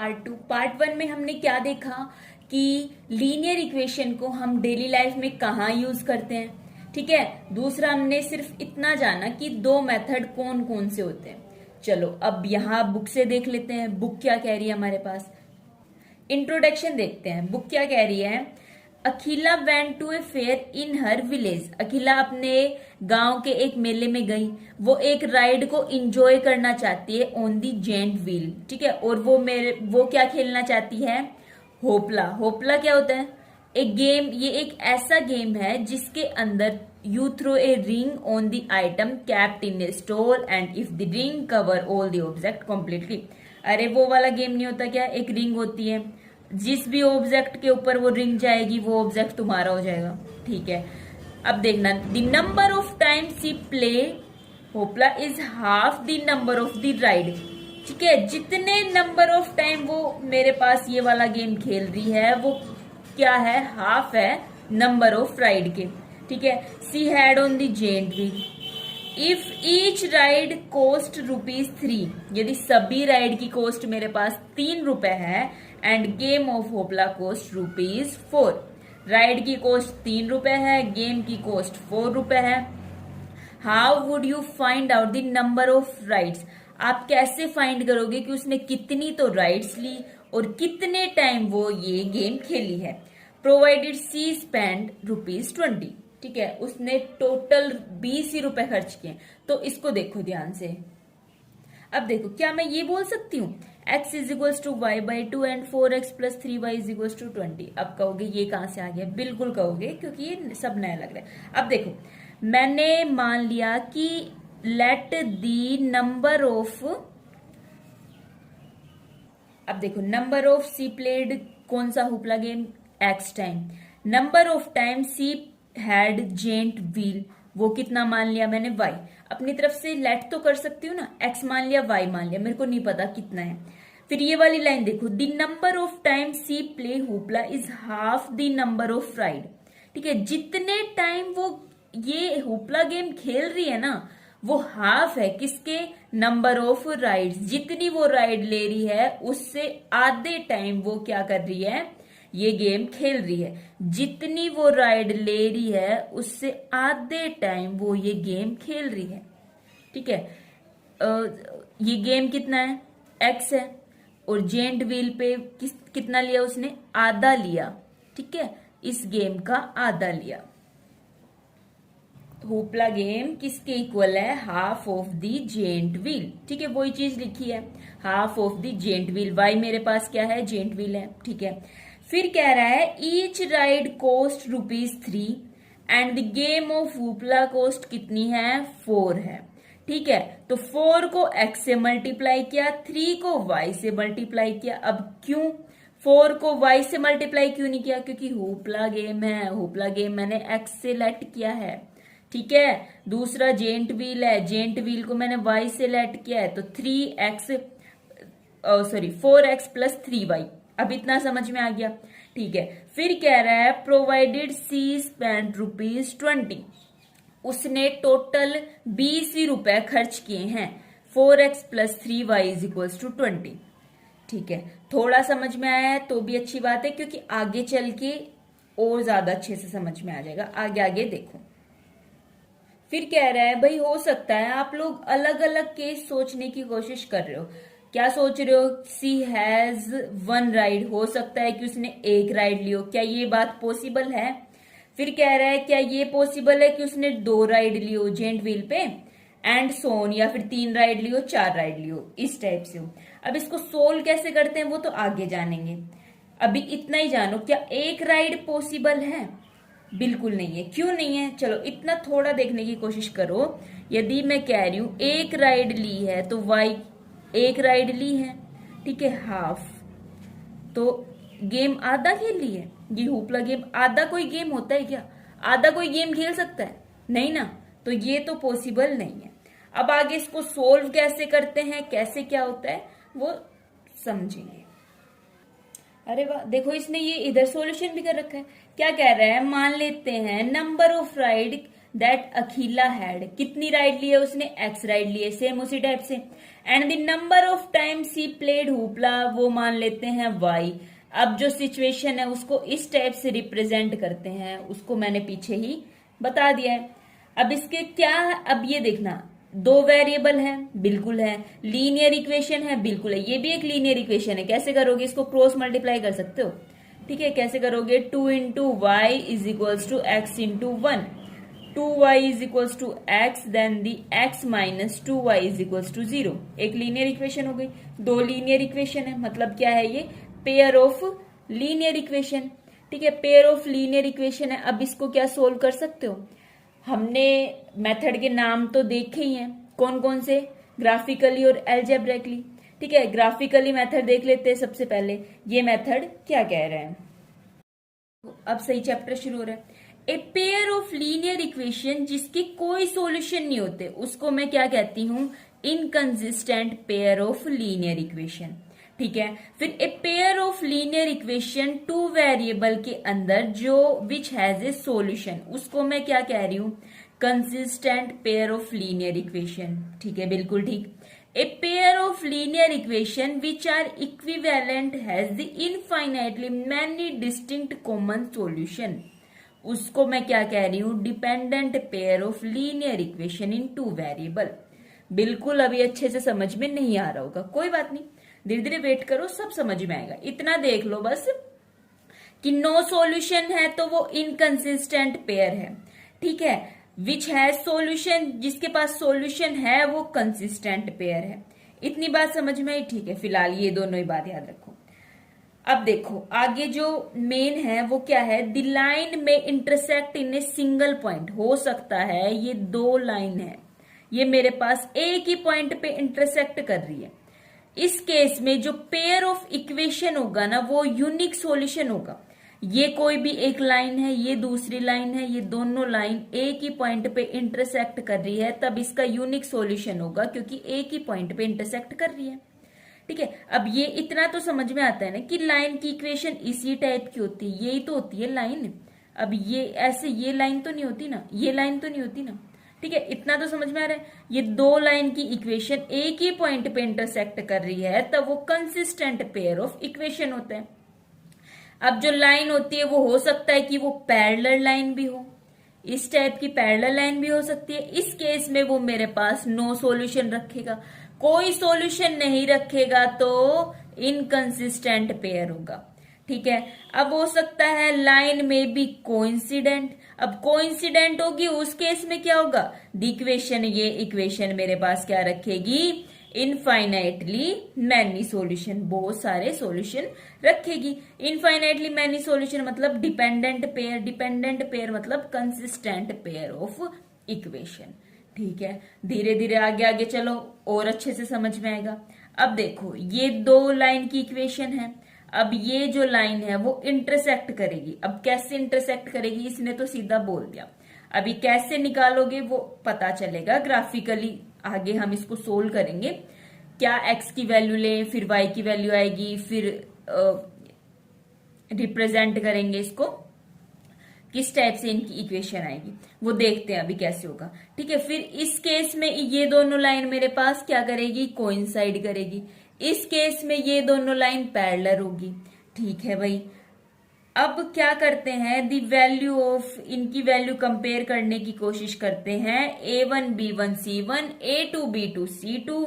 Part one में हमने क्या देखा कि लीनियर इक्वेशन को हम डेली लाइफ में कहाँ यूज करते हैं। ठीक है, दूसरा हमने सिर्फ इतना जाना कि दो मेथड कौन कौन से होते हैं। चलो अब यहाँ बुक से देख लेते हैं, बुक क्या कह रही है हमारे पास। इंट्रोडक्शन देखते हैं, बुक क्या कह रही है। Akhila went to a fair in her village. Akhila अपने गांव के एक मेले में गई। वो एक राइड को एंजॉय करना चाहती है ऑन दी जेंट व्हील। ठीक है, और वो क्या खेलना चाहती है, होपला। होपला क्या होता है, एक गेम, ये एक ऐसा गेम है जिसके अंदर you throw a ring on the item kept in a store and if the ring cover all the object completely. अरे वो वाला गेम नहीं होता क्या, एक रिंग होती है, जिस भी ऑब्जेक्ट के ऊपर वो रिंग जाएगी वो ऑब्जेक्ट तुम्हारा हो जाएगा। ठीक है, अब देखना, the number of time she play hoopla is half the number of the ride. ठीक है, जितने नंबर ऑफ टाइम वो मेरे पास ये वाला गेम खेल रही है वो क्या है, हाफ है नंबर ऑफ राइड के। ठीक है, she had on the giant wheel if each ride cost ₹3, यदि सभी राइड की कोस्ट मेरे पास ₹3 है and game of hoopla cost ₹4। Ride की कोस्ट ₹3 है, गेम की कोस्ट ₹4 है। How would you find out the number of rides. आप कैसे फाइंड करोगे कि उसने कितनी तो राइड्स ली और कितने टाइम वो ये गेम खेली है। प्रोवाइडेड सी स्पेंड ₹20। ठीक है, उसने टोटल 20 ही रुपए खर्च किए। तो इसको देखो ध्यान से। अब देखो, क्या मैं ये बोल सकती हूँ x is equals to y by 2 and 4x plus 3y is equals to 20। अब कहोगे ये कहां से आ गया, बिल्कुल कहोगे क्योंकि ये सब नया लग रहा है। अब देखो, मैंने मान लिया कि लेट दी नंबर ऑफ, अब देखो नंबर ऑफ सी प्लेड कौन सा hoopla game, x time. Number of time she had giant wheel, वो कितना मान लिया मैंने, y। अपनी तरफ से लेट तो कर सकती हूँ ना, x मान लिया y मान लिया, मेरे को नहीं पता कितना है। फिर ये वाली लाइन देखो, the number of time she play hoopla is half the number of ride. ठीक है, जितने टाइम वो ये होपला गेम खेल रही है ना वो हाफ है किसके, नंबर ऑफ राइड्स। जितनी वो राइड ले रही है उससे आधे टाइम वो क्या कर रही है, ये गेम खेल रही है। जितनी वो राइड ले रही है उससे आधे टाइम वो ये गेम खेल रही है। ठीक है, ये गेम कितना है, x है, और जेंट व्हील पे कितना लिया उसने, आधा लिया। ठीक है, इस गेम का आधा लिया। होपला गेम किसके इक्वल है, half of the giant wheel. ठीक है, वही चीज लिखी है, half of the giant wheel. Y मेरे पास क्या है, जेंट व्हील है। ठीक है, फिर कह रहा है each ride cost ₹3 and the game of hoopla cost कितनी है, 4 है। ठीक है, तो 4 को x से मल्टीप्लाई किया, 3 को y से मल्टीप्लाई किया। अब क्यों 4 को y से मल्टीप्लाई क्यों नहीं किया, क्योंकि होपला गेम है, होपला गेम मैंने x से लेट किया है। ठीक है, दूसरा जेंट व्हील है, जेंट व्हील को मैंने y से लेट किया है, तो 4x प्लस 3y। अब इतना समझ में आ गया। ठीक है, फिर कह रहा है प्रोवाइडेड सी स्पेंड ₹20। उसने टोटल 20 ही रुपए खर्च किए हैं। 4x plus 3y is equals to 20। ठीक है, थोड़ा समझ में आया है तो भी अच्छी बात है, क्योंकि आगे चल के और ज्यादा अच्छे से समझ में आ जाएगा। आगे आगे देखो, फिर कह रहा है भाई हो सकता है आप लोग अलग अलग केस सोचने की कोशिश कर रहे हो। क्या सोच रहे हो, सी हैज 1 राइड, हो सकता है कि उसने एक राइड ली हो, क्या ये बात पॉसिबल है। फिर कह रहा है क्या ये पॉसिबल है कि उसने 2 राइड ली हो जेंट व्हील पे, एंड सोन, या फिर 3 राइड ली हो, 4 राइड ली हो, इस टाइप से हो। अब इसको सोल्व कैसे करते हैं वो तो आगे जानेंगे, अभी इतना ही जानो, क्या एक राइड पॉसिबल है, बिल्कुल नहीं है। क्यों नहीं है, चलो इतना थोड़ा देखने की कोशिश करो। यदि मैं कह रही हूं एक राइड ली है तो वाई एक राइड ली है, ठीक है, हाफ, तो गेम आधा खेल ली है। ये होपला गेम आधा कोई गेम होता है क्या, आधा कोई गेम खेल सकता है, नहीं ना, तो ये तो पॉसिबल नहीं है। अब आगे इसको सोल्व कैसे करते हैं, कैसे क्या होता है वो समझेंगे। अरे वाह, देखो इसने ये इधर सॉल्यूशन भी कर रखा है। क्या कह रहा है, मान लेते हैं number of ride that Akhila had, कितनी राइड ली है उसने, एक्स राइड ली है, सेम उसी टाइप से। And the number of times he played hoopla, वो मान लेते हैं वाई। अब जो सिचुएशन है उसको इस टाइप से रिप्रेजेंट करते हैं, उसको मैंने पीछे ही बता दिया है। अब इसके क्या है, अब ये देखना, दो वेरिएबल है, बिल्कुल है। लीनियर इक्वेशन है, बिल्कुल है। ये भी एक लीनियर इक्वेशन है। कैसे करोगे इसको, क्रॉस मल्टीप्लाई कर सकते हो, ठीक है। कैसे करोगे, 2 into y is equals to x into 1, 2y is equals to x, then the x minus 2y is equals to 0। एक लीनियर इक्वेशन हो गई। दो लीनियर इक्वेशन है, मतलब क्या है, ये पेयर ऑफ लीनियर इक्वेशन, ठीक है। पेयर ऑफ लीनियर इक्वेशन है। अब इसको क्या सोल्व कर सकते हो, हमने मेथड के नाम तो देखे ही हैं, कौन कौन से, ग्राफिकली और एल्जेब्रिकली, ठीक है। ग्राफिकली मेथड देख लेते हैं सबसे पहले, ये मेथड क्या कह रहे हैं। अब सही चैप्टर शुरू हो रहा है। ए पेयर ऑफ लीनियर इक्वेशन जिसके कोई सॉल्यूशन नहीं होते, उसको मैं क्या कहती हूं, inconsistent pair of linear equation, ठीक है। फिर ए pair of linear equation two variable के अंदर जो विच हैज ए सॉल्यूशन, उसको मैं क्या कह रही हूं, consistent pair of linear equation, ठीक है, बिल्कुल ठीक। A pair of linear equation which are equivalent has the infinitely many distinct common solution, उसको मैं क्या कह रही हूं, dependent pair of linear equation in two variable. बिल्कुल अभी अच्छे से समझ में नहीं आ रहा होगा, कोई बात नहीं, धीरे धीरे वेट करो, सब समझ में आएगा। इतना देख लो बस कि नो सॉल्यूशन है तो वो इनकंसिस्टेंट पेयर है, ठीक है। विच हैज सॉल्यूशन, जिसके पास सॉल्यूशन है वो कंसिस्टेंट पेयर है। इतनी बात समझ में आई, ठीक है। फिलहाल ये दोनों ही बात याद रखो। अब देखो आगे जो मेन है वो क्या है, द लाइन में intersect in a single point. हो सकता है ये दो लाइन है, ये मेरे पास एक ही पॉइंट पे इंटरसेक्ट कर रही है। इस केस में जो पेयर ऑफ इक्वेशन होगा ना वो यूनिक सॉल्यूशन होगा। ये कोई भी एक लाइन है, ये दूसरी लाइन है, ये दोनों लाइन एक ही पॉइंट पे इंटरसेक्ट कर रही है, तब इसका यूनिक सॉल्यूशन होगा, क्योंकि एक ही पॉइंट पे इंटरसेक्ट कर रही है, ठीक है। अब ये इतना तो समझ में आता है ना कि लाइन की इक्वेशन इसी टाइप की होती है, यही तो होती है लाइन। अब ये ऐसे ये लाइन तो नहीं होती ना, ये लाइन तो नहीं होती ना, ठीक है। इतना तो समझ में आ रहा है। ये दो लाइन की इक्वेशन एक ही पॉइंट पे इंटरसेक्ट कर रही है, तब वो कंसिस्टेंट पेयर ऑफ इक्वेशन होता है। अब जो लाइन होती है वो हो सकता है कि वो पैरेलल लाइन भी हो, इस टाइप की पैरेलल लाइन भी हो सकती है। इस केस में वो मेरे पास नो सॉल्यूशन रखेगा, कोई सॉल्यूशन नहीं रखेगा तो इनकंसिस्टेंट पेयर होगा, ठीक है। अब हो सकता है लाइन में भी कोइंसिडेंट। अब कोइंसिडेंट होगी उस केस में क्या होगा, द इक्वेशन, ये इक्वेशन मेरे पास क्या रखेगी, इनफाइनाइटली मैनी सॉल्यूशन, बहुत सारे सॉल्यूशन रखेगी। इनफाइनाइटली मैनी सॉल्यूशन मतलब डिपेंडेंट पेयर, डिपेंडेंट पेयर मतलब कंसिस्टेंट पेयर ऑफ इक्वेशन, ठीक है। धीरे धीरे आगे आगे चलो और अच्छे से समझ में आएगा। अब देखो ये दो लाइन की इक्वेशन है, अब ये जो लाइन है वो इंटरसेक्ट करेगी। अब कैसे इंटरसेक्ट करेगी, इसने तो सीधा बोल दिया, अभी कैसे निकालोगे वो पता चलेगा ग्राफिकली, आगे हम इसको सोल्व करेंगे। क्या x की वैल्यू ले, फिर y की वैल्यू आएगी, फिर रिप्रेजेंट करेंगे इसको, किस टाइप से इनकी इक्वेशन आएगी वो देखते हैं अभी कैसे होगा, ठीक है। फिर इस केस में ये दोनों लाइन मेरे पास क्या करेगी, कोइंसाइड करेगी। इस केस में ये दोनों लाइन पैरेलल होगी, ठीक है भाई। अब क्या करते हैं, दी वैल्यू ऑफ, इनकी वैल्यू कंपेयर करने की कोशिश करते हैं। a1 b1 c1 a2 b2 c2,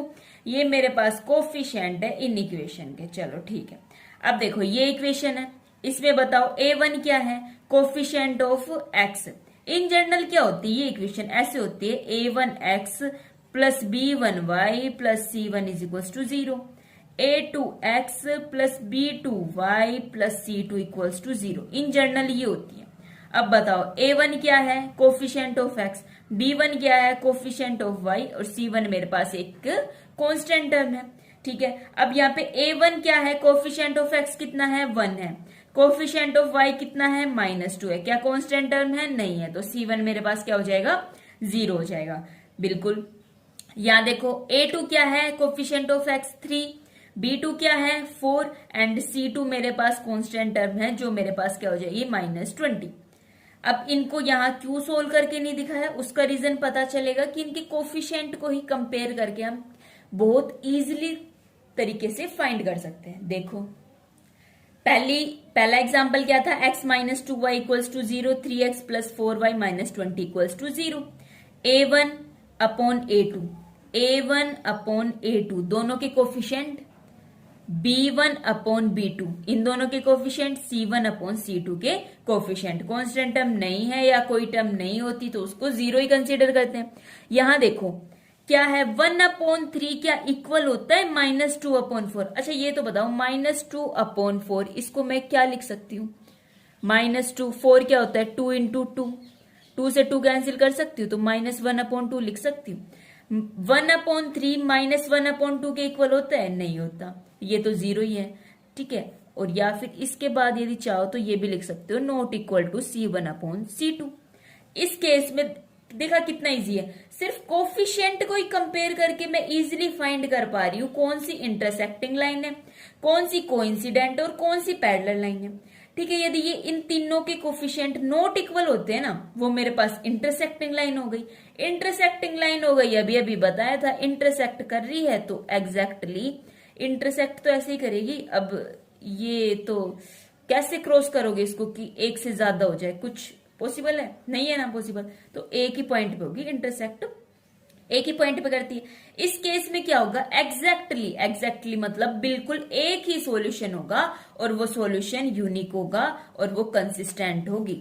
ये मेरे पास कोफिशिएंट है इन इक्वेशन के, चलो ठीक है। अब देखो ये इक्वेशन है, इसमें बताओ a1 क्या है, coefficient of x। In general क्या होती है ये इक्वेशन, ऐसे होती है a1x plus b1y plus c1 is equal to 0, a2x plus b2y plus c2 equals to 0। In general ये होती है। अब बताओ a1 क्या है, कोफिशिएंट ऑफ x, b1 क्या है, कोफिशिएंट ऑफ y, और c1 मेरे पास एक कांस्टेंट टर्म है, ठीक है। अब यहाँ पे a1 क्या है, कोफिशिएंट ऑफ x कितना है, 1 है, कोफिशिएंट ऑफ y कितना है, -2 है, क्या कांस्टेंट टर्म है, नहीं है, तो c1 मेरे पास क्या हो जाएगा, 0 हो जाएगा, बिल्कुल। यहाँ देखो a2 क्या है, कोफिशिएंट ऑफ x 3, b2 क्या है 4, एंड c2 मेरे पास कांस्टेंट टर्म है जो मेरे पास क्या हो जाएगी, -20। अब इनको यहाँ क्यों सोल्व करके नहीं दिखाया, उसका रीजन पता चलेगा कि इनके कोफिशिएंट को ही कंपेयर करके हम बहुत इजीली तरीके से फाइंड कर सकते हैं। देखो पहला एग्जाम्पल क्या था, x minus 2y equals to 0, 3x plus 4y minus 20 equals to 0, a1 upon a2, a1 upon a2 दोनों के कोफिशिएंट, b1 अपॉन b2 इन दोनों के कोफिशिएंट, c1 अपॉन c2 के कोफिशिएंट। कांस्टेंट टर्म नहीं है या कोई टर्म नहीं होती तो उसको जीरो ही कंसीडर करते हैं। यहां देखो क्या है, 1/3 क्या इक्वल होता है -2/4? अच्छा ये तो बताओ, -2/4 इसको मैं क्या लिख सकती हूँ, -2, 4 क्या होता है 2 इंटू 2, 2 से 2 कैंसिल कर सकती हूँ तो -1/2 लिख सकती हूँ। 1/3 -1/2 के इक्वल होता है, नहीं होता, ये तो जीरो ही है, ठीक है। और या फिर इसके बाद यदि चाहो तो ये भी लिख सकते हो नॉट इक्वल टू C1/C2। इस केस में देखा कितना इजी है, सिर्फ कोफिशिएंट को ही कंपेयर करके मैं इजीली फाइंड कर पा रही हूँ कौन सी इंटरसेक्टिंग लाइन है, कौन सी कोइंसिडेंट और कौन सी पैरेलल लाइन है, ठीक है। यदि ये इन तीनों के कोफिशिएंट नॉट इक्वल होते हैं ना, वो मेरे पास इंटरसेक्टिंग लाइन हो गई। इंटरसेक्टिंग लाइन हो गई, अभी अभी बताया था, इंटरसेक्ट कर रही है तो एग्जैक्टली इंटरसेक्ट तो ऐसे ही करेगी। अब ये तो कैसे क्रॉस करोगे इसको कि एक से ज्यादा हो जाए, कुछ पॉसिबल है नहीं है ना पॉसिबल, तो एक ही पॉइंट पे होगी इंटरसेक्ट, एक ही पॉइंट पे करती है। इस केस में क्या होगा, एग्जैक्टली मतलब बिल्कुल एक ही सॉल्यूशन होगा और वो सॉल्यूशन यूनिक होगा और वो कंसिस्टेंट होगी।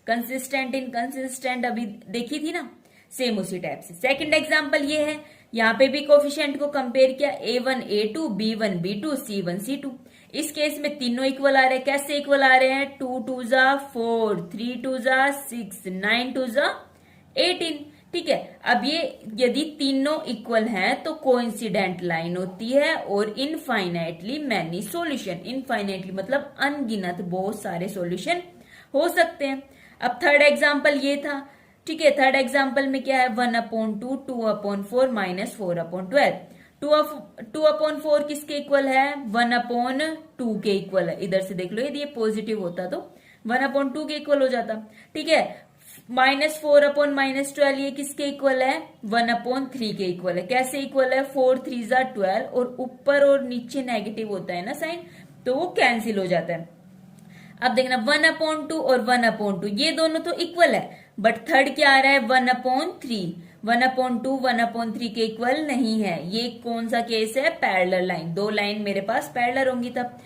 कंसिस्टेंट इनकंसिस्टेंट अभी देखी थी ना, सेम उसी टाइप से। सेकंड एग्जांपल ये है, यहाँ पे भी कोफिशिएंट को कंपेयर किया, a1 a2 b1 b2 c1 c2। इस केस में तीनों इक्वल आ रहे हैं, कैसे इक्वल आ रहे हैं, 2 2 जा 4, 3 2 जा 6, 9 2 जा 18, ठीक है। अब ये यदि तीनों इक्वल हैं तो कोइंसिडेंट लाइन होती है और इनफाइनाइटली मैनी सॉल्यूशन, इनफाइनाइटली मतलब अनगिनत बहुत सारे सॉल्यूशन हो सकते हैं। अब थर्ड एग्जांपल ये था, ठीक है। थर्ड एग्जांपल में क्या है, 1/2, 2/4 माइनस 4/12। 2/4 किसके इक्वल है, 1/2 के इक्वल है। इधर से देख लो, यदि ये पॉजिटिव होता तो 1/2 के इक्वल हो जाता, ठीक है। -4/-12 ये किसके इक्वल है, 1/3 के इक्वल है। कैसे इक्वल है, 4 3 जा 12 और ऊपर और नीचे नेगेटिव होता है ना साइन, तो वो कैंसिल हो जाता है। अब देखना 1/2 और 1/2 ये दोनों तो इक्वल है, बट थर्ड क्या आ रहा है 1/3, 1/2 1/3 के इक्वल नहीं है। ये कौन सा केस है, पैरेलल लाइन, दो लाइन मेरे पास पैरेलल होंगी तब।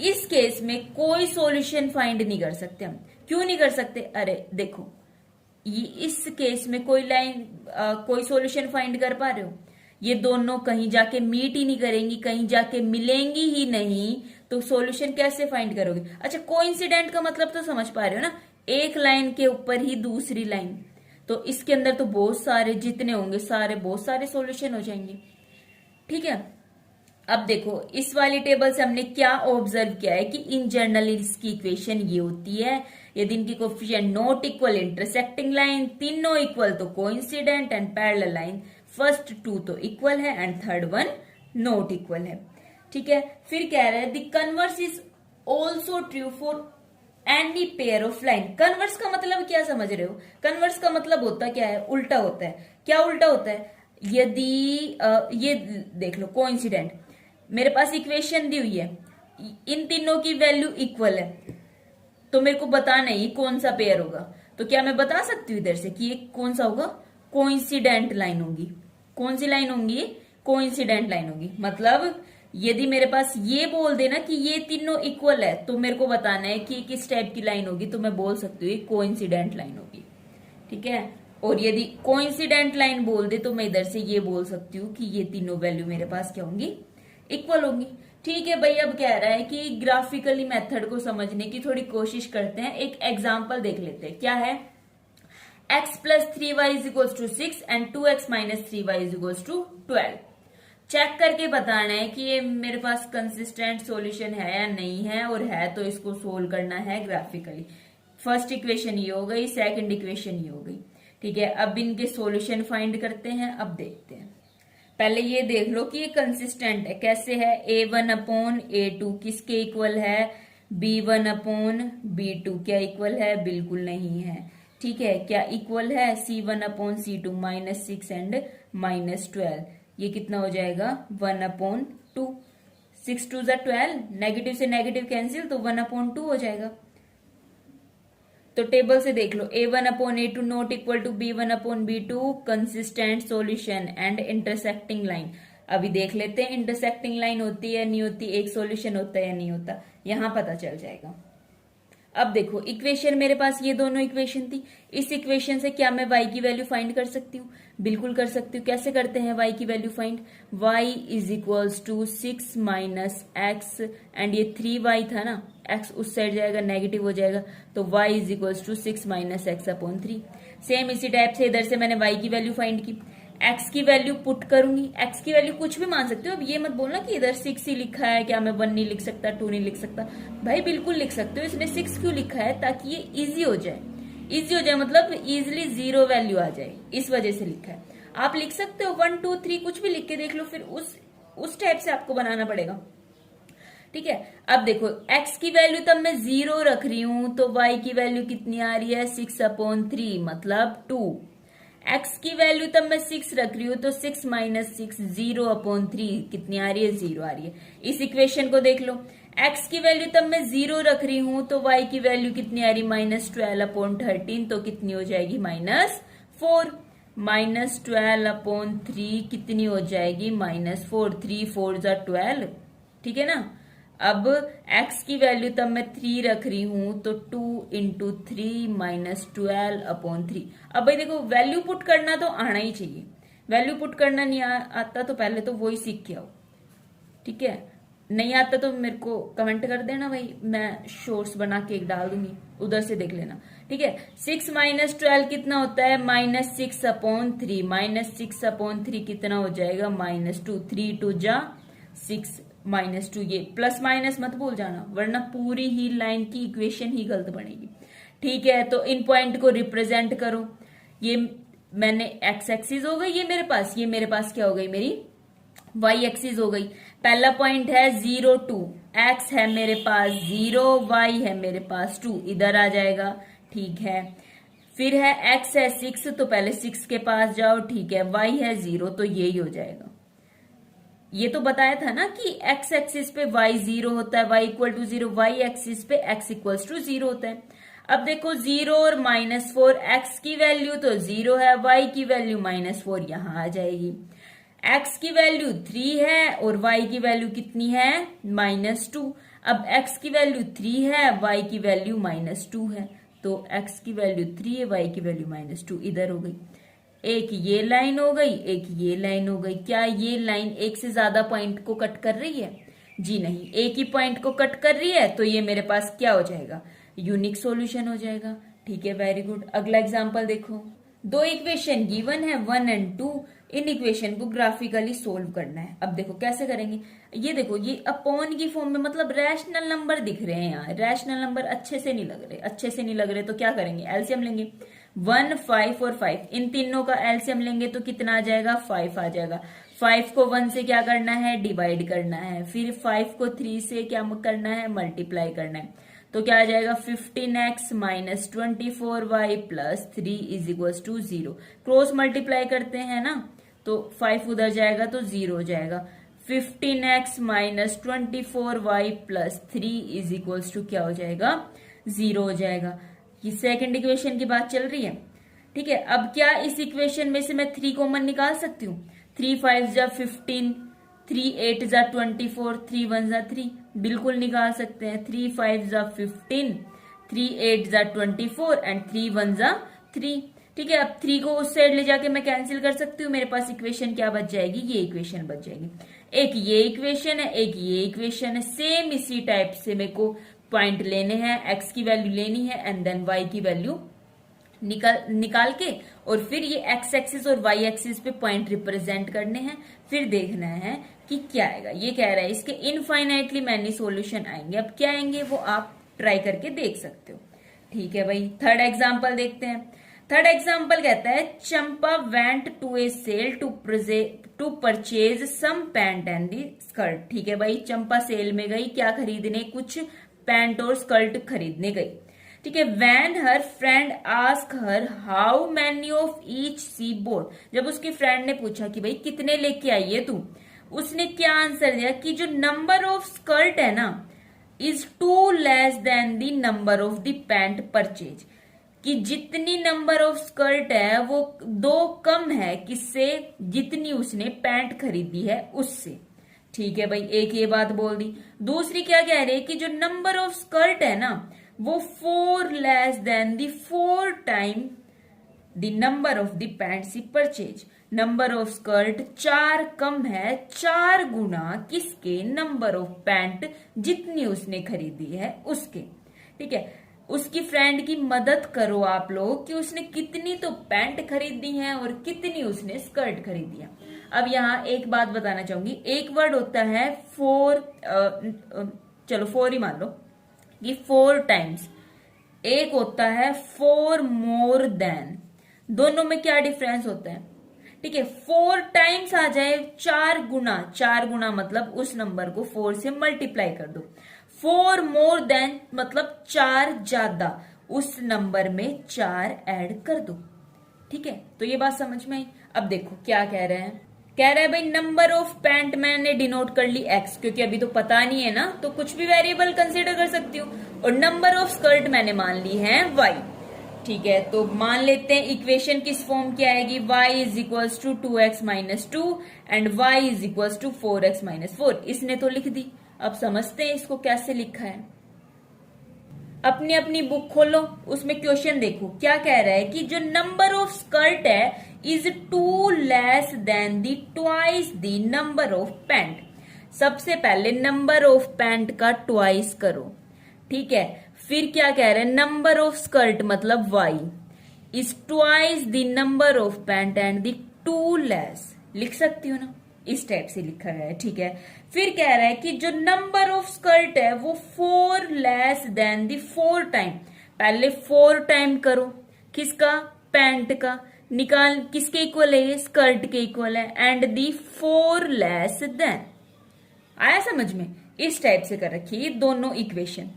इस केस में कोई सॉल्यूशन फाइंड नहीं कर सकते हम। क्यों नहीं कर सकते, अरे देखो ये इस केस में कोई लाइन कोई सॉल्यूशन फाइंड कर पा रहे हो, ये दोनों कहीं जाके मीट ही नहीं करेंगी, कहीं जाके मिलेंगी ही नहीं, तो सॉल्यूशन कैसे फाइंड करोगे। अच्छा कोइंसिडेंट का मतलब तो समझ पा रहे हो ना, एक लाइन के ऊपर ही दूसरी लाइन, तो इसके अंदर तो बहुत सारे जितने होंगे सारे बहुत सारे सॉल्यूशन हो जाएंगे, ठीक है। अब देखो इस वाली टेबल से हमने क्या ऑब्जर्व किया है कि इन जनरल इसकी इक्वेशन ये होती है, यदि इनकी coefficient not equal intersecting line, तीनों इक्वल तो coincident and parallel line, first two तो इक्वल है and third one not equal है, ठीक है। फिर कह रहे हैं the converse is also true for any pair of line. Converse का मतलब क्या समझ रहे हो, कन्वर्स का मतलब होता क्या है, उल्टा होता है। क्या उल्टा होता है, यदि ये देख लो कोइंसिडेंट, मेरे पास इक्वेशन दी हुई है, इन तीनों की वैल्यू इक्वल है, तो मेरे को बताना है ये कौन सा पेयर होगा, तो क्या मैं बता सकती हूँ इधर से कि ये कौन सा होगा, कोइंसिडेंट लाइन होगी। कौन सी लाइन होंगी, कोइंसिडेंट लाइन होगी। मतलब यदि मेरे पास ये बोल देना कि ये तीनों इक्वल है, तो मेरे को बताना है कि किस टाइप की लाइन होगी, तो मैं बोल सकती हूँ ये कोइंसिडेंट लाइन होगी, ठीक है। और यदि कोइंसिडेंट लाइन बोल दे तो मैं इधर से ये बोल सकती हूँ कि ये तीनों वैल्यू मेरे पास क्या होंगी, इक्वल होंगी, ठीक है भाई। अब कह रहा है कि ग्राफिकली मेथड को समझने की थोड़ी कोशिश करते हैं, एक एग्जांपल देख लेते हैं। क्या है, x plus 3y is equals to 6 and 2x minus 3y is equals to 12। Check करके बताना है कि ये मेरे पास कंसिस्टेंट सॉल्यूशन है या नहीं है, और है तो इसको सोल्व करना है ग्राफिकली। फर्स्ट इक्वेशन ये हो गई, सेकंड इक्वेशन ये हो गई, ठीक है। अब इनके सॉल्यूशन फाइंड करते हैं। अब देखते हैं, पहले ये देख लो कि ये कंसिस्टेंट है, कैसे है, a1/a2 किसके इक्वल है, b1/b2 क्या इक्वल है, बिल्कुल नहीं है। ठीक है, क्या इक्वल है C1/C2 -6 एंड -12, ये कितना हो जाएगा 1/2। 6 2 12, नेगेटिव से नेगेटिव कैंसिल, तो 1/2 हो जाएगा। तो टेबल से देख लो, A1/A2 not equal to B1/B2 consistent solution and intersecting line. अभी देख लेते हैं इंटरसेक्टिंग लाइन होती है नहीं होती, एक सॉल्यूशन होता है या नहीं होता, यहां पता चल जाएगा। अब देखो इक्वेशन मेरे पास ये दोनों इक्वेशन थी, इस इक्वेशन से क्या मैं y की वैल्यू फाइंड कर सकती हूँ? बिल्कुल कर सकती हूँ। कैसे करते हैं y की value find? y is equals to 6 minus x, and ये 3y था ना, x उस साइड जाएगा नेगेटिव हो जाएगा, तो y is equals to 6 minus x/3। Same इसी टाइप से इधर से मैंने y की वैल्यू फाइंड की, x की वैल्यू पुट करूंगी, x की वैल्यू कुछ भी मान सकते हो। अब ये मत बोलना कि इधर 6 ही लिखा है, क्या मैं 1 नहीं लिख सकता, 2 नहीं लिख सकता? भाई बिल्कुल लिख सकते हो। इसने 6 क्यों लिखा है? ताकि ये इजी हो जाए। इजी हो जाए मतलब इजिली 0 वैल्यू आ जाए, इस वजह से लिखा है। आप लिख सकते हो 1 2 3 कुछ भी लिख के देख लो, फिर उस टाइप से आपको बनाना पड़ेगा। ठीक है, अब देखो x की वैल्यू तब मैं 0 रख रही हूं, तो y की वैल्यू कितनी आ रही है 6/3 मतलब 2। x की वैल्यू तब मैं 6 रख रही हूं, तो 6 माइनस 6 0/3 कितनी आ रही है? 0 आ रही है। इस इक्वेशन को देख लो, x की वैल्यू तब मैं 0 रख रही हूं, तो y की वैल्यू कितनी आ रही है -12/13, तो कितनी हो जाएगी -4। -12/3 कितनी हो जाएगी -4, 3 4 12, ठीक है ना। अब x की वैल्यू तब मैं 3 रख रही हूं, तो 2 इंटू 3 -12/3। अब भाई देखो वैल्यू पुट करना तो आना ही चाहिए, वैल्यू पुट करना नहीं आता तो पहले तो वही सीख के आओ। ठीक है, नहीं आता तो मेरे को कमेंट कर देना भाई, मैं शॉर्ट्स बना के एक डाल दूंगी, उधर से देख लेना। ठीक है, 6 माइनस 12 कितना होता है -6/3, -6/3 कितना हो जाएगा -2, 3 2 जा 6 -2। ये प्लस माइनस मत भूल जाना, वरना पूरी ही लाइन की इक्वेशन ही गलत बनेगी। ठीक है, तो इन पॉइंट को रिप्रेजेंट करो। ये मैंने एक्स एक्सिस हो गई ये मेरे पास, ये मेरे पास क्या हो गई मेरी वाई एक्सिस हो गई। पहला पॉइंट है 0 2, एक्स है मेरे पास 0, वाई है मेरे पास 2, इधर आ जाएगा। ठीक है, फिर है एक्स है 6, तो पहले 6 के पास जाओ। ठीक है, वाई है 0, तो यही हो जाएगा। ये तो बताया था ना कि एक्स एक्सिस पे वाई 0 होता है, y equal to 0, y axis पे एक्स इक्वल्स टू 0 होता है। अब देखो 0 और -4, एक्स की वैल्यू तो 0 है, वाई की वैल्यू -4 यहां आ जाएगी। एक्स की वैल्यू 3 है और वाई की वैल्यू कितनी है -2। अब एक्स की वैल्यू 3 है, वाई की वैल्यू -2 है, तो एक्स की वैल्यू 3 है, वाई की वैल्यू -2 इधर हो गई। एक ये लाइन हो गई, एक ये लाइन हो गई। क्या ये लाइन एक से ज्यादा पॉइंट को कट कर रही है? जी नहीं, एक ही पॉइंट को कट कर रही है, तो ये मेरे पास क्या हो जाएगा यूनिक सॉल्यूशन हो जाएगा। ठीक है, वेरी गुड। अगला एग्जांपल देखो, दो इक्वेशन गिवन है 1 एंड 2, इन इक्वेशन को ग्राफिकली सोल्व करना है। अब देखो कैसे करेंगे, ये देखो ये अपॉन की फॉर्म में, मतलब रैशनल नंबर दिख रहे हैं यहाँ, रैशनल नंबर अच्छे से नहीं लग रहे, अच्छे से नहीं लग रहे, तो क्या करेंगे एलसीएम लेंगे। 1 5 और 5 इन तीनों का एलसीएम लेंगे तो कितना आ जाएगा 5 आ जाएगा। 5 को 1 से क्या करना है डिवाइड करना है, फिर 5 को 3 से क्या करना है मल्टीप्लाई करना है, तो क्या आ जाएगा 15x minus 24y plus 3 is equal to 0। Cross multiply करते हैं ना, तो 5 उधर जाएगा तो 0 हो जाएगा। 15x minus 24y plus 3 is equal to क्या हो जाएगा 0 हो जाएगा। ये सेकंड इक्वेशन की बात चल रही है। ठीक है, अब क्या इस इक्वेशन में से मैं 3 कॉमन निकाल सकती हूँ? 3 5 जा 15, 3 8 जा 24, 3 1 जा 3, बिल्कुल निकाल सकते हैं। 3 5 जा 15, 3 8 जा 24 एंड 3 1 जा 3। ठीक है, अब 3 को उस साइड ले जाके मैं कैंसिल कर सकती हूँ, मेरे पास इक्वेशन क्या बच जाएगी, ये इक्वेशन बच जाएगी। एक ये इक्वेशन है, एक ये इक्वेशन है, सेम इसी टाइप से मेरे को पॉइंट लेने हैं, एक्स की वैल्यू लेनी है एंड देन वाई की वैल्यू निकाल के, और फिर ये एक्स एक्सिस और वाई एक्सिस पे पॉइंट रिप्रेजेंट करने हैं, फिर देखना है कि क्या आएगा। ये कह रहा है इसके इनफाइनाइटली मैनी सॉल्यूशन आएंगे। अब क्या आएंगे वो आप ट्राई करके देख सकते हो। ठीक है भाई, थर्ड एग्जांपल देखते हैं। थर्ड एग्जांपल कहता है Champa went to a sale to purchase some pant and the skirt. ठीक है भाई, चंपा सेल में गई क्या खरीदने, कुछ पैंट और स्कर्ट खरीदने गई। ठीक है। When her friend ask her how many of each she bought, जब उसकी फ्रेंड ने पूछा कि भाई कितने लेके आई है तू, उसने क्या आंसर दिया कि जो नंबर ऑफ स्कर्ट है ना is two less than the number of the pant purchase, कि जितनी नंबर ऑफ स्कर्ट है वो 2 कम है किससे, जितनी उसने पैंट खरीदी है उससे। ठीक है भाई, एक ये बात बोल दी। दूसरी क्या कह रही है कि जो नंबर ऑफ स्कर्ट है ना वो 4 less than the 4 time the number of the pant she purchase, number of skirt 4 कम है 4 गुना किसके, नंबर ऑफ पैंट जितनी उसने खरीदी है उसके। ठीक है, उसकी फ्रेंड की मदद करो आप लोग कि उसने कितनी तो पैंट खरीदी है और कितनी उसने स्कर्ट खरीदी है। अब यहाँ एक बात बताना चाहूंगी, एक वर्ड होता है 4, चलो 4 ही मान लो कि 4 टाइम्स, एक होता है 4 मोर देन, दोनों में क्या डिफरेंस होता है। ठीक है, 4 टाइम्स आ जाए 4 गुना, 4 गुना मतलब उस नंबर को 4 से मल्टीप्लाई कर दो। 4 मोर देन मतलब 4 ज्यादा, उस नंबर में 4 ऐड कर दो। ठीक है, तो ये बात समझ में आई। अब देखो क्या कह रहे हैं, कह रहा है भाई नंबर ऑफ पैंट मैंने डिनोट कर ली x, क्योंकि अभी तो पता नहीं है ना, तो कुछ भी वेरिएबल कंसीडर कर सकती हूँ, और नंबर ऑफ स्कर्ट मैंने मान ली है y। ठीक है, तो मान लेते हैं इक्वेशन किस फॉर्म की आएगी, y is equals to 2x minus 2 and y is equals to 4x minus 4। इसने तो लिख दी, अब समझते हैं इसको कैसे लिखा है। अपनी अपनी बुक खोलो, उसमें क्वेश्चन देखो क्या कह रहा है कि जो नंबर ऑफ स्कर्ट है is 2 less than the twice the number of pant. सबसे पहले नंबर ऑफ पैंट का ट्वाइस करो। ठीक है, फिर क्या कह रहे हैं, नंबर ऑफ स्कर्ट मतलब y is twice the number of pant and the 2 less, लिख सकती हो ना, इस टाइप से लिखा है। ठीक है, फिर कह रहा है कि जो नंबर ऑफ स्कर्ट है वो 4 लेस देन द 4 टाइम, पहले 4 टाइम करो, किसका, पैंट का, निकाल किसके इक्वल है, स्कर्ट के इक्वल है, एंड दी 4 लेस देन। आया समझ में, इस टाइप से कर रखी है दोनों इक्वेशन।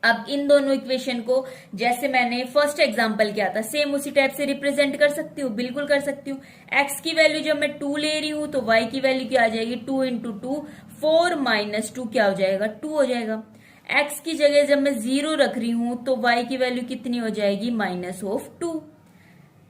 अब इन दोनों इक्वेशन को जैसे मैंने फर्स्ट एग्जांपल किया था सेम उसी टाइप से रिप्रेजेंट कर सकती हूँ, बिल्कुल कर सकती हूँ। x की वैल्यू जब मैं 2 ले रही हूं तो y की वैल्यू क्या आ जाएगी, 2 इंटू 2, 4 माइनस 2 क्या हो जाएगा, 2 हो जाएगा। x की जगह जब मैं 0 रख रही हूं तो y की वैल्यू कितनी हो जाएगी, माइनस ऑफ 2।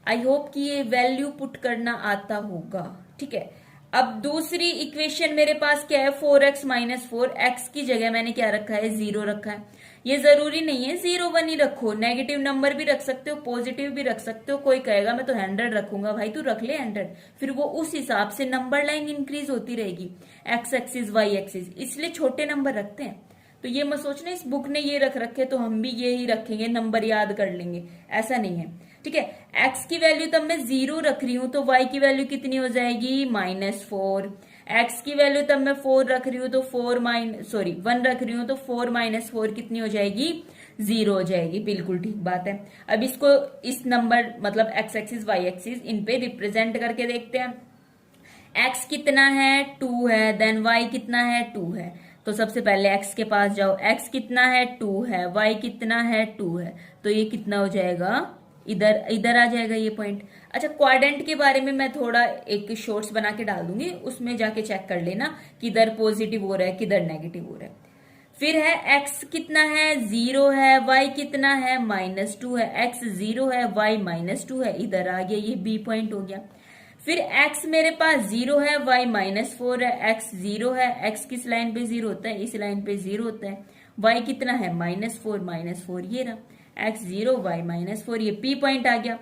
आई होप कि ये वैल्यू पुट करना आता होगा। ठीक है, अब दूसरी इक्वेशन मेरे पास क्या है, 4x माइनस 4, x की जगह मैंने क्या रखा है, 0 रखा है। ये जरूरी नहीं है 0 1 ही रखो, नेगेटिव नंबर भी रख सकते हो, पॉजिटिव भी रख सकते हो। कोई कहेगा मैं तो 100 रखूंगा, भाई तू रख ले 100, फिर वो उस हिसाब से नंबर लाइन इंक्रीज होती रहेगी, x एक्सिस y एक्सिस, इसलिए छोटे नंबर रखते हैं। तो ये मत सोचना इस बुक ने ये रख रखे तो हम भी ये ही रखेंगे, नंबर याद कर लेंगे, ऐसा नहीं है। ठीक है, x की वैल्यू तब मैं 0 रख रही हूं तो y की वैल्यू कितनी हो जाएगी, -4। x की वैल्यू तब मैं 4 रख रही हूं तो 1 रख रही हूं तो 4 माइनस 4 कितनी हो जाएगी, 0 हो जाएगी। बिल्कुल ठीक बात है। अब इसको इस नंबर मतलब x एक्सिस y एक्सिस इन पे रिप्रेजेंट करके देखते हैं। x कितना है, 2 है, देन y कितना है, 2 है। तो सबसे पहले x के पास जाओ, x कितना है, 2 है, y कितना है, 2 है, तो ये कितना हो जाएगा, इधर आ जाएगा ये पॉइंट। अच्छा, क्वाड्रेंट के बारे में मैं थोड़ा एक शॉर्ट्स बना के डाल दूंगी, उसमें जाके चेक कर लेना किधर पॉजिटिव हो रहा है किधर नेगेटिव हो रहा है। फिर है x कितना है, 0 है, y कितना है, -2 है, x 0 है, y -2 है, इधर आ गया, ये b पॉइंट हो गया। फिर x मेरे पास 0 है, y -4 है, x 0 है, x किस लाइन पे 0 होता है, इस लाइन पे 0 होता है, y कितना है, -4 ये रहा, x 0 y -4, ये p पॉइंट आ गया।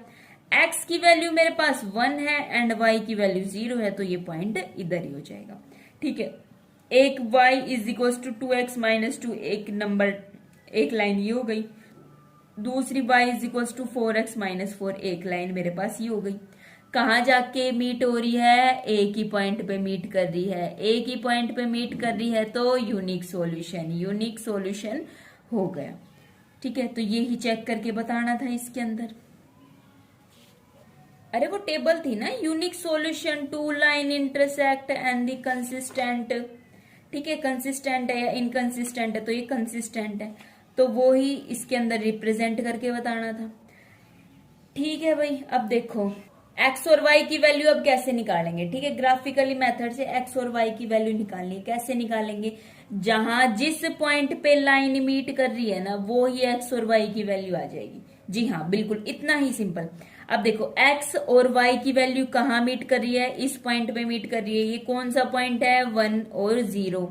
x की वैल्यू मेरे पास 1 है एंड y की वैल्यू 0 है, तो ये पॉइंट इधर ही हो जाएगा। ठीक है, एक y is equal to 2x minus 2, एक नंबर एक लाइन ये हो गई। दूसरी y is equal to 4x minus 4, एक लाइन मेरे पास ये हो गई। कहाँ जाके मीट हो रही है, एक ही पॉइंट पे मीट कर रही है, एक ही पॉइंट पे मीट कर रही है, तो यूनिक सॉल्यूशन हो गया। ठीक है, तो ये ही चेक करके बताना था इसके अंदर। अरे वो टेबल थी ना, unique solution, 2 line intersect and the consistent. ठीक है, कंसिस्टेंट है या इनकंसिस्टेंट है, तो ये कंसिस्टेंट है। तो वो ही इसके अंदर रिप्रेजेंट करके बताना था। ठीक है भाई, अब देखो एक्स और वाई की वैल्यू अब कैसे निकालेंगे। ठीक है, ग्राफिकली मेथड से एक्स और वाई की वैल्यू निकालनी है। कैसे निकालेंगे, जहां जिस पॉइंट पे लाइन मीट कर रही है ना, वो ही एक्स और वाई की वैल्यू आ जाएगी। जी हाँ, बिल्कुल इतना ही सिंपल। अब देखो एक्स और वाई की वैल्यू कहाँ मीट कर रही है, इस पॉइंट पे मीट कर रही है। ये कौन सा पॉइंट है, 1 और 0।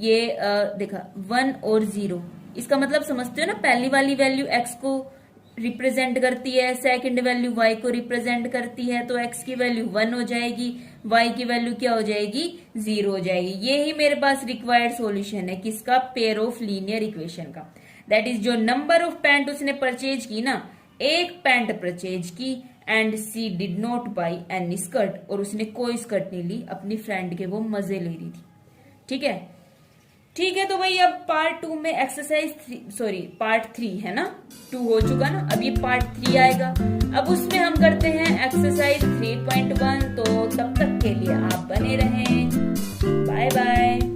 ये देखा 1 और 0, इसका मतलब समझते हो ना, पहली वाली वैल्यू एक्स को रिप्रेजेंट करती है, सेकंड वैल्यू वाई को रिप्रेजेंट करती है, तो एक्स की वैल्यू 1 हो जाएगी, वाई की वैल्यू क्या हो जाएगी, 0 हो जाएगी। ये ही मेरे पास रिक्वायर्ड सॉल्यूशन है किसका, पेयर ऑफ लीनियर इक्वेशन का। दैट इज जो नंबर ऑफ पैंट उसने परचेज की ना, एक पैंट परचेज की, and she did not buy any skirt, और उसने कोई स्कर्ट नहीं ली, अपनी फ्रेंड के वो मजे ले रही थी। ठीक है, ठीक है। तो भाई अब पार्ट 2 में पार्ट 3 है ना, 2 हो चुका ना, अब ये पार्ट 3 आएगा। अब उसमें हम करते हैं एक्सरसाइज 3.1। तो तब तक के लिए आप बने रहें, बाय बाय।